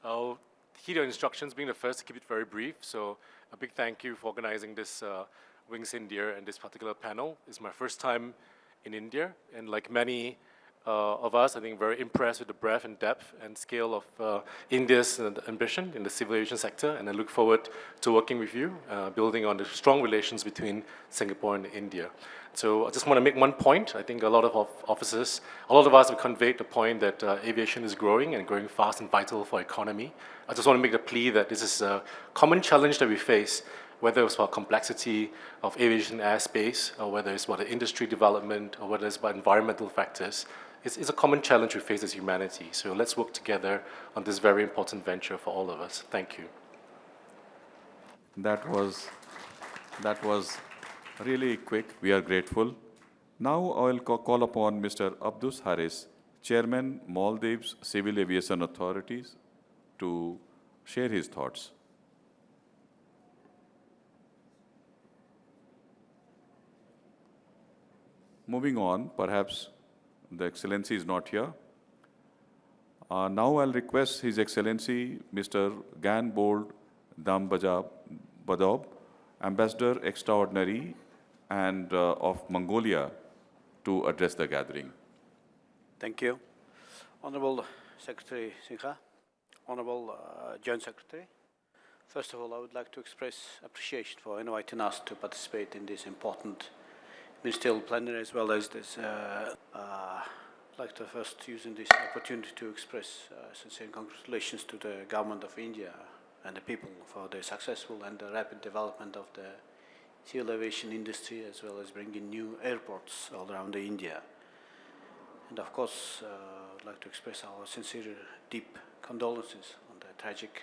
I'll heed your instructions, being the first to keep it very brief. So a big thank you for organizing this Wings India and this particular panel. It's my first time in India, and like many of us, I think very impressed with the breadth and depth and scale of India's ambition in the civil aviation sector, and I look forward to working with you, building on the strong relations between Singapore and India. So I just want to make one point. I think a lot of officers, a lot of us have conveyed the point that aviation is growing and growing fast and vital for economy. I just want to make the plea that this is a common challenge that we face, whether it's about complexity of aviation airspace, or whether it's about the industry development, or whether it's about environmental factors. It's a common challenge we face as humanity. So let's work together on this very important venture for all of us. Thank you. That was really quick. We are grateful. Now I will call upon Mr. Abdus Haris, Chairman, Maldives Civil Aviation Authorities, to share his thoughts. Moving on, perhaps the Excellency is not here. Now I'll request His Excellency Mr. Gan Bold Badob, Ambassador Extraordinary and of Mongolia, to address the gathering. Thank you. Honorable Secretary Sinha, Honorable Joint Secretary, first of all, I would like to express appreciation for inviting us to participate in this important Ministerial Plenary, as well as this. I'd like to first using this opportunity to express sincere congratulations to the Government of India and the people for the successful and the rapid development of the civil aviation industry, as well as bringing new airports all around India. And of course, I'd like to express our sincere, deep condolences on the tragic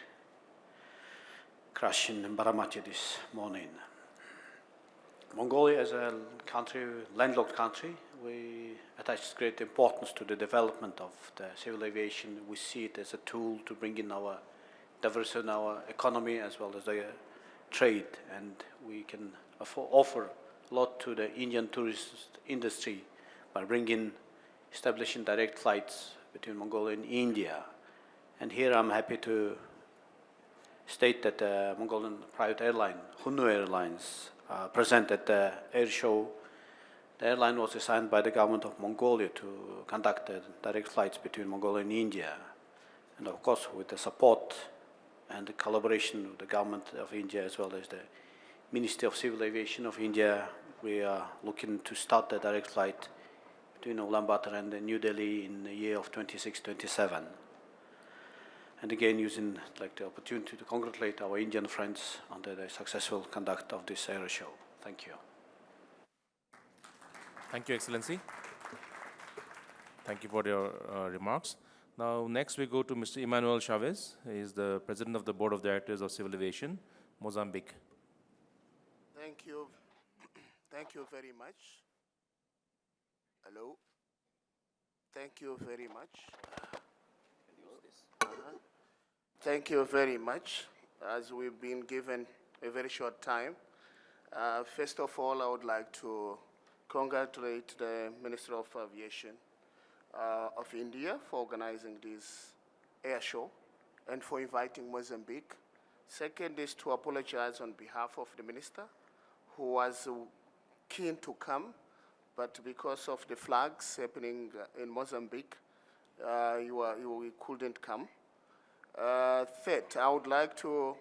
crash in Baramati this morning. Mongolia, as a country, landlocked country, we attach great importance to the development of the civil aviation. We see it as a tool to bring in our diversity in our economy, as well as the trade, and we can offer a lot to the Indian tourist industry by establishing direct flights between Mongolia and India. And here I'm happy to state that the Mongolian private airline, Hunnu Airlines, present at the air show. The airline was assigned by the government of Mongolia to conduct the direct flights between Mongolia and India. And of course, with the support and the collaboration of the government of India, as well as the Ministry of Civil Aviation of India, we are looking to start the direct flight between Ulaanbaatar and New Delhi in the year of 26-27. And again, using the opportunity to congratulate our Indian friends on the successful conduct of this air show. Thank you. Thank you, Excellency. Thank you for your remarks. Now, next we go to Mr. Emmanuel Chavez. He is the President of the Board of Directors of Civil Aviation, Mozambique. Thank you. Thank you very much. Hello. Thank you very much. Thank you very much. As we've been given a very short time, first of all, I would like to congratulate the Minister of Aviation of India for organizing this air show and for inviting Mozambique. Second is to apologize on behalf of the Minister, who was keen to come, but because of the flags happening in Mozambique, he couldn't come. Third, I would like to,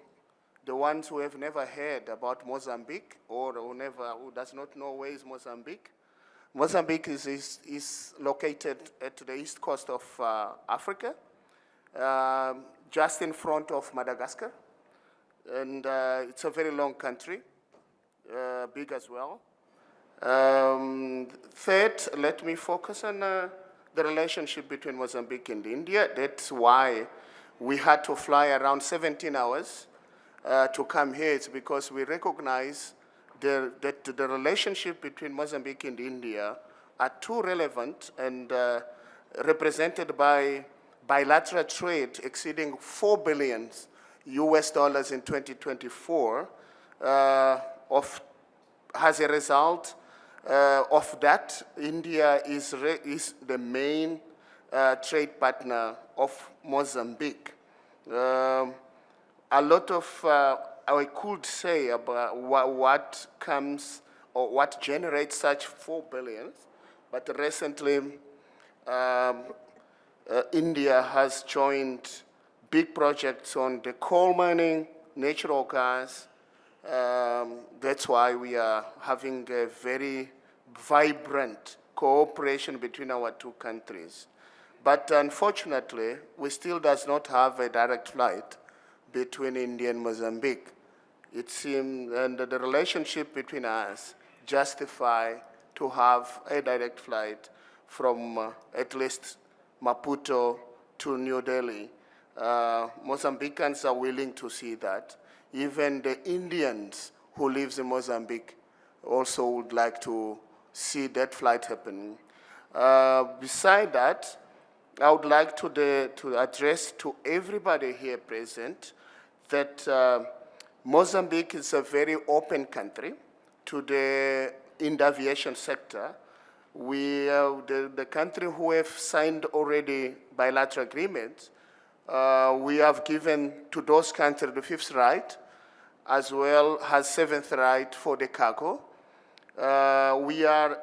the ones who have never heard about Mozambique or who does not know where is Mozambique. Mozambique is located at the east coast of Africa, just in front of Madagascar. And it's a very long country, big as well. Third, let me focus on the relationship between Mozambique and India. That's why we had to fly around 17 hours to come here. It's because we recognize that the relationship between Mozambique and India are too relevant and represented by bilateral trade exceeding $4 billion US dollars in 2024. As a result of that, India is the main trade partner of Mozambique. A lot of, I could say about what comes or what generates such 4 billion, but recently India has joined big projects on the coal mining, natural gas. That's why we are having a very vibrant cooperation between our two countries. But unfortunately, we still does not have a direct flight between India and Mozambique. It seems, and the relationship between us justify to have a direct flight from at least Maputo to New Delhi. Mozambicans are willing to see that. Even the Indians who live in Mozambique also would like to see that flight happening. Beside that, I would like to address to everybody here present that Mozambique is a very open country in the aviation sector. We are the country who have signed already bilateral agreements. We have given to those countries the 5th right, as well as 7th right for the cargo. We are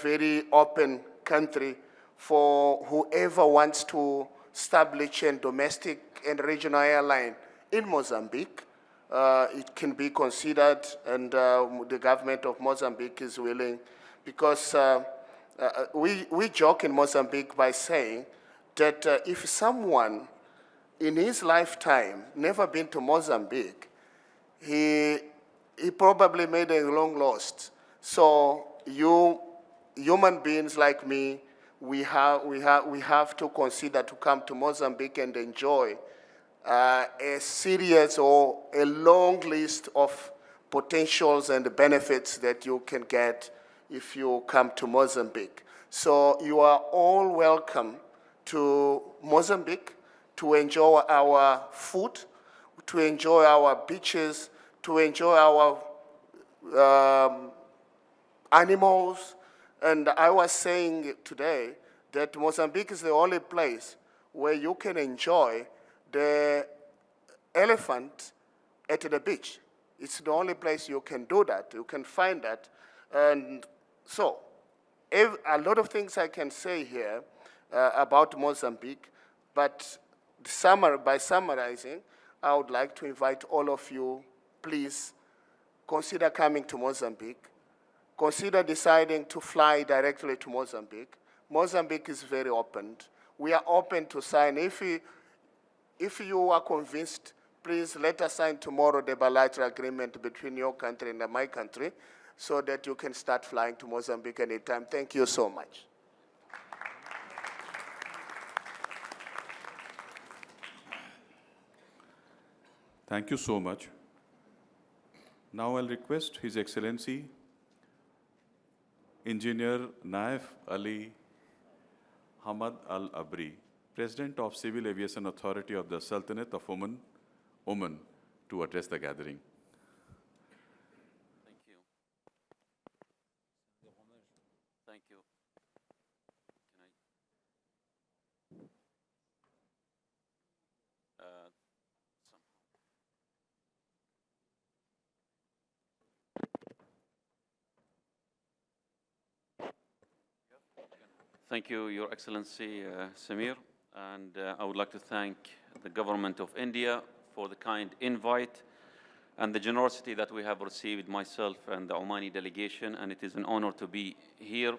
very open country for whoever wants to establish a domestic and regional airline in Mozambique. It can be considered, and the government of Mozambique is willing, because we joke in Mozambique by saying that if someone in his lifetime never been to Mozambique, he probably made a long lost. So you human beings like me, we have to consider to come to Mozambique and enjoy a series or a long list of potentials and benefits that you can get if you come to Mozambique. So you are all welcome to Mozambique to enjoy our food, to enjoy our beaches, to enjoy our animals. And I was saying today that Mozambique is the only place where you can enjoy the elephant at the beach. It's the only place you can do that. You can find that. And so, a lot of things I can say here about Mozambique, but by summarizing, I would like to invite all of you, please consider coming to Mozambique. Consider deciding to fly directly to Mozambique. Mozambique is very open. We are open to sign. If you are convinced, please let us sign tomorrow the bilateral agreement between your country and my country so that you can start flying to Mozambique anytime. Thank you so much. Thank you so much. Now I'll request His Excellency Engineer Naif Ali Hamad Al Abri, President of Civil Aviation Authority of the Sultanate of Oman, to address the gathering. Thank you. Thank you. Thank you, Your Excellency Samir, and I would like to thank the Government of India for the kind invite and the generosity that we have received, myself and the Omani delegation, and it is an honor to be here.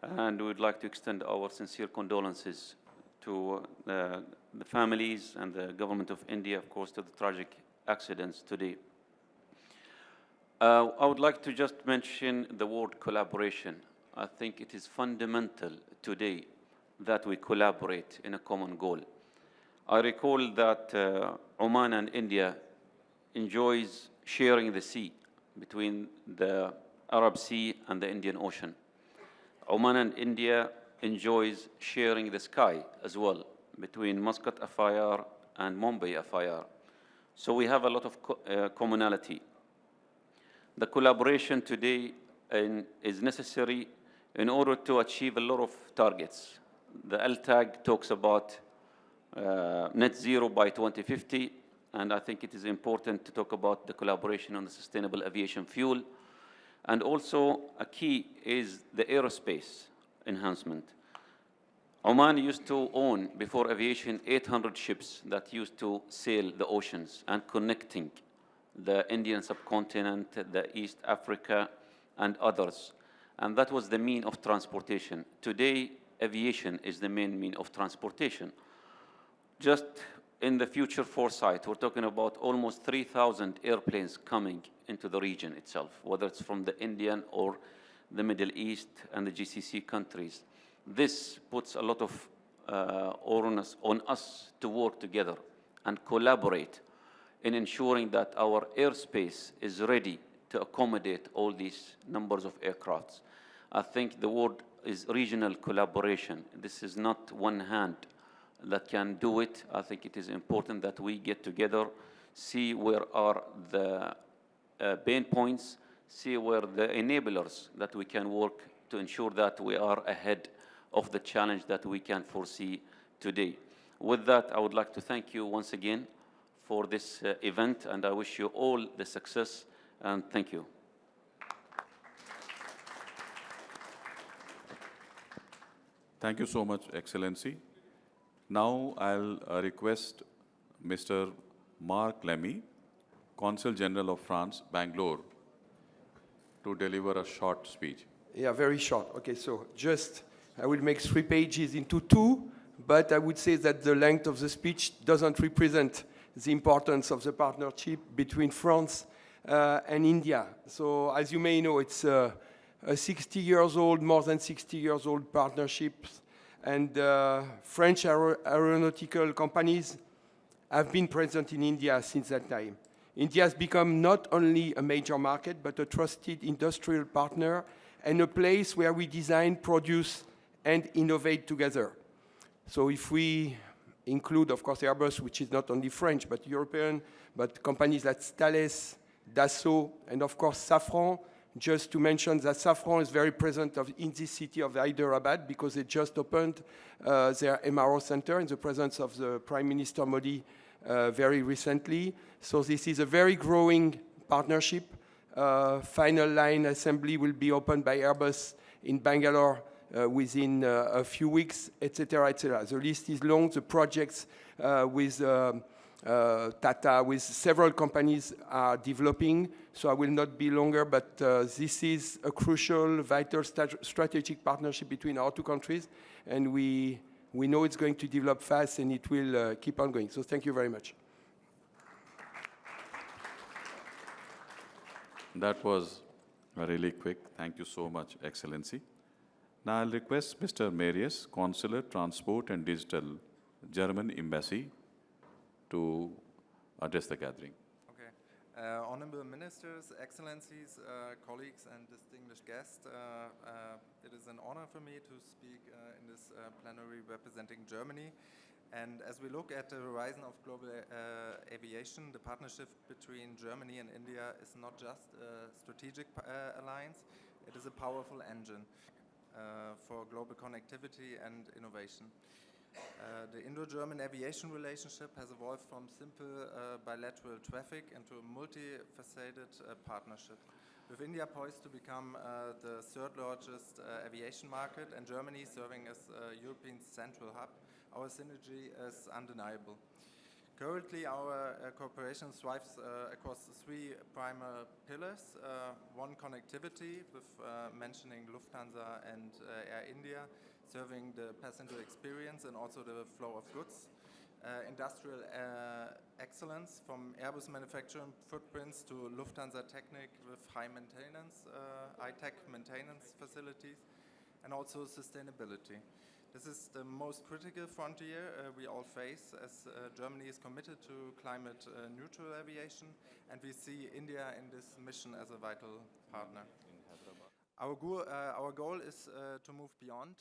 And we would like to extend our sincere condolences to the families and the Government of India, of course, to the tragic accidents today. I would like to just mention the word collaboration. I think it is fundamental today that we collaborate in a common goal. I recall that Oman and India enjoys sharing the sea between the Arab Sea and the Indian Ocean. Oman and India enjoys sharing the sky as well between Muscat Afayar and Mumbai FIR. So we have a lot of commonality. The collaboration today is necessary in order to achieve a lot of targets. The LTAG talks about net zero by 2050, and I think it is important to talk about the collaboration on the sustainable aviation fuel. And also a key is the aerospace enhancement. Oman used to own, before aviation, 800 ships that used to sail the oceans and connecting the Indian subcontinent, the East Africa, and others. And that was the mean of transportation. Today, aviation is the main mean of transportation. Just in the future foresight, we're talking about almost 3,000 airplanes coming into the region itself, whether it's from the Indian or the Middle East and the GCC countries. This puts a lot of onus on us to work together and collaborate in ensuring that our airspace is ready to accommodate all these numbers of aircrafts. I think the word is regional collaboration. This is not one hand that can do it. I think it is important that we get together, see where are the pain points, see where the enablers that we can work to ensure that we are ahead of the challenge that we can foresee today. With that, I would like to thank you once again for this event, and I wish you all the success, and thank you. Thank you so much, Excellency. Now I'll request Mr. Mark Lemmy, Consul General of France, Bangalore, to deliver a short speech. Yeah, very short. Okay, so I will make 3 pages into 2, but I would say that the length of the speech doesn't represent the importance of the partnership between France and India. So as you may know, it's a 60 years old, more than 60 years old partnership, and French aeronautical companies have been present in India since that time. India has become not only a major market, but a trusted industrial partner and a place where we design, produce, and innovate together. So if we include, of course, Airbus, which is not only French, but European, but companies like Thales, Dassault, and of course Safran, just to mention that Safran is very present in this city of Hyderabad because they just opened their MRO center in the presence of the Prime Minister Modi very recently. So this is a very growing partnership. Final line assembly will be opened by Airbus in Bangalore within a few weeks, etc., etc. The list is long. The projects with Tata, with several companies are developing, so I will not be longer, but this is a crucial, vital strategic partnership between our two countries, and we know it's going to develop fast and it will keep on going. So thank you very much. That was really quick. Thank you so much, Excellency. Now I'll request Mr. Marius, Consular, Transport and Digital, German Embassy, to address the gathering. Okay. Honorable Ministers, Excellencies, colleagues and distinguished guests, it is an honor for me to speak in this plenary representing Germany. And as we look at the horizon of global aviation, the partnership between Germany and India is not just a strategic alliance, it is a powerful engine for global connectivity and innovation. The Indo-German aviation relationship has evolved from simple bilateral traffic into a multifaceted partnership. With India poised to become the third largest aviation market and Germany serving as Europe's central hub, our synergy is undeniable. Currently, our cooperation thrives across 3 primary pillars. One, connectivity, with mentioning Lufthansa and Air India, serving the passenger experience and also the flow of goods. Industrial excellence, from Airbus manufacturing footprints to Lufthansa Technik with high-tech maintenance facilities, and also sustainability. This is the most critical frontier we all face, as Germany is committed to climate neutral aviation, and we see India in this mission as a vital partner. Our goal is to move beyond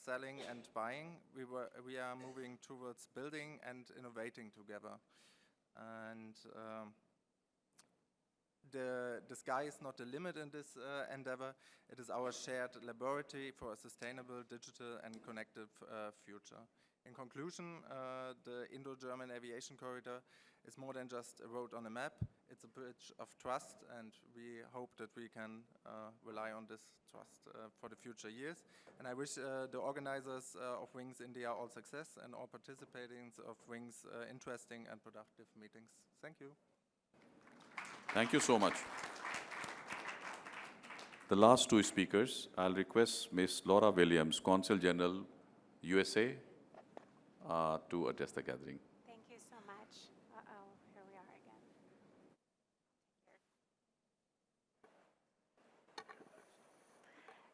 selling and buying. We are moving towards building and innovating together. And the sky is not the limit in this endeavor. It is our shared laboratory for a sustainable, digital and connected future. In conclusion, the Indo-German aviation corridor is more than just a road on a map. It's a bridge of trust, and we hope that we can rely on this trust for the future years. And I wish the organizers of Wings India all success and all participants of Wings interesting and productive meetings. Thank you. Thank you so much. The last two speakers, I'll request Ms. Laura Williams, Consul General, USA, to address the gathering. Thank you so much. Uh-oh, here we are again.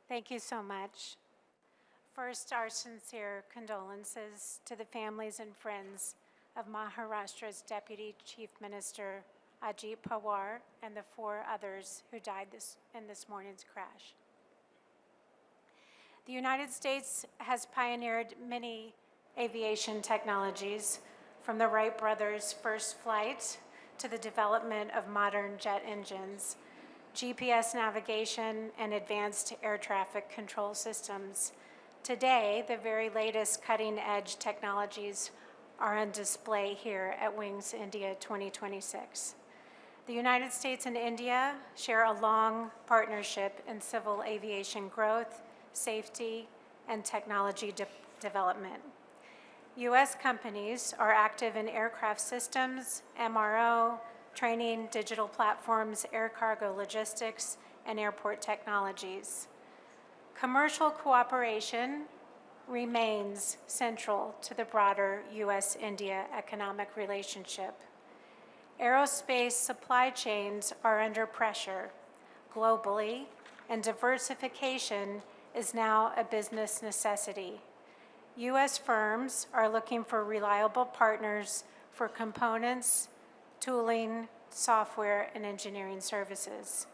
Thank you so much. First, our sincere condolences to the families and friends of Maharashtra's Deputy Chief Minister, Ajit Pawar, and the 4 others who died in this morning's crash. The United States has pioneered many aviation technologies, from the Wright brothers' first flight to the development of modern jet engines, GPS navigation, and advanced air traffic control systems. Today, the very latest cutting-edge technologies are on display here at Wings India 2026. The United States and India share a long partnership in civil aviation growth, safety, and technology development. U.S. companies are active in aircraft systems, MRO, training, digital platforms, air cargo logistics, and airport technologies. Commercial cooperation remains central to the broader U.S.-India economic relationship. Aerospace supply chains are under pressure globally, and diversification is now a business necessity. U.S. firms are looking for reliable partners for components, tooling, software, and engineering services.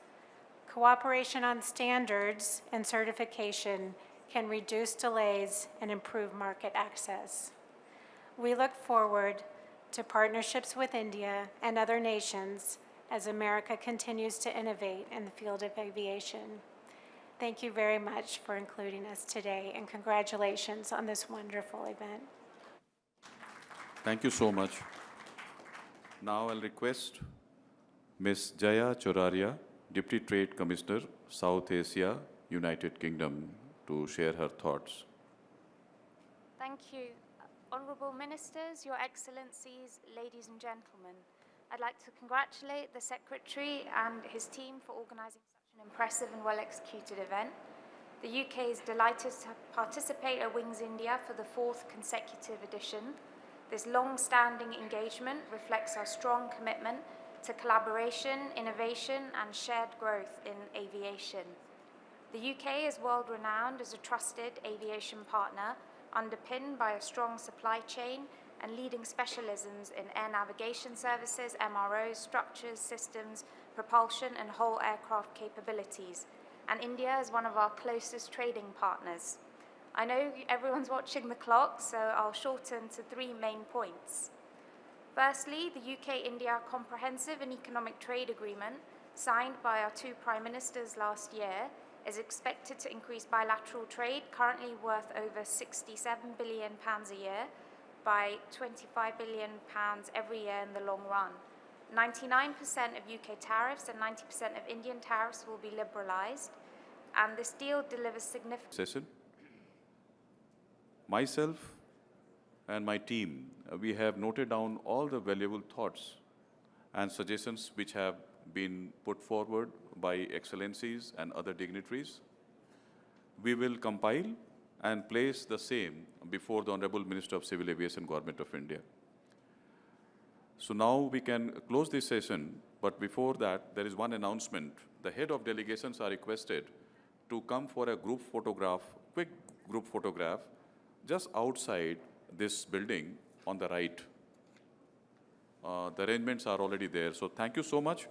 Cooperation on standards and certification can reduce delays and improve market access. We look forward to partnerships with India and other nations as America continues to innovate in the field of aviation. Thank you very much for including us today, and congratulations on this wonderful event. Thank you so much. Now I'll request Ms. Jaya Choraria, Deputy Trade Commissioner, South Asia, United Kingdom, to share her thoughts. Thank you. Honourable Ministers, Your Excellencies, ladies and gentlemen, I'd like to congratulate the Secretary and his team for organising such an impressive and well-executed event. The UK is delighted to participate at Wings India for the 4th consecutive edition. This long-standing engagement reflects our strong commitment to collaboration, innovation and shared growth in aviation. The UK is world-renowned as a trusted aviation partner, underpinned by a strong supply chain and leading specialisms in air navigation services, MROs, structures, systems, propulsion and whole aircraft capabilities. And India is one of our closest trading partners. I know everyone's watching the clock, so I'll shorten to 3 main points. Firstly, the UK-India Comprehensive and Economic Trade Agreement, signed by our 2 Prime Ministers last year, is expected to increase bilateral trade, currently worth over £67 billion a year, by £25 billion every year in the long run. 99% of UK tariffs and 90% of Indian tariffs will be liberalised, and this deal delivers significant... Session. Myself and my team, we have noted down all the valuable thoughts and suggestions which have been put forward by excellencies and other dignitaries. We will compile and place the same before the Honorable Minister of Civil Aviation, Government of India. So now we can close this session, but before that, there is one announcement. The head of delegations are requested to come for a group photograph, quick group photograph, just outside this building on the right. The arrangements are already there. So thank you so much.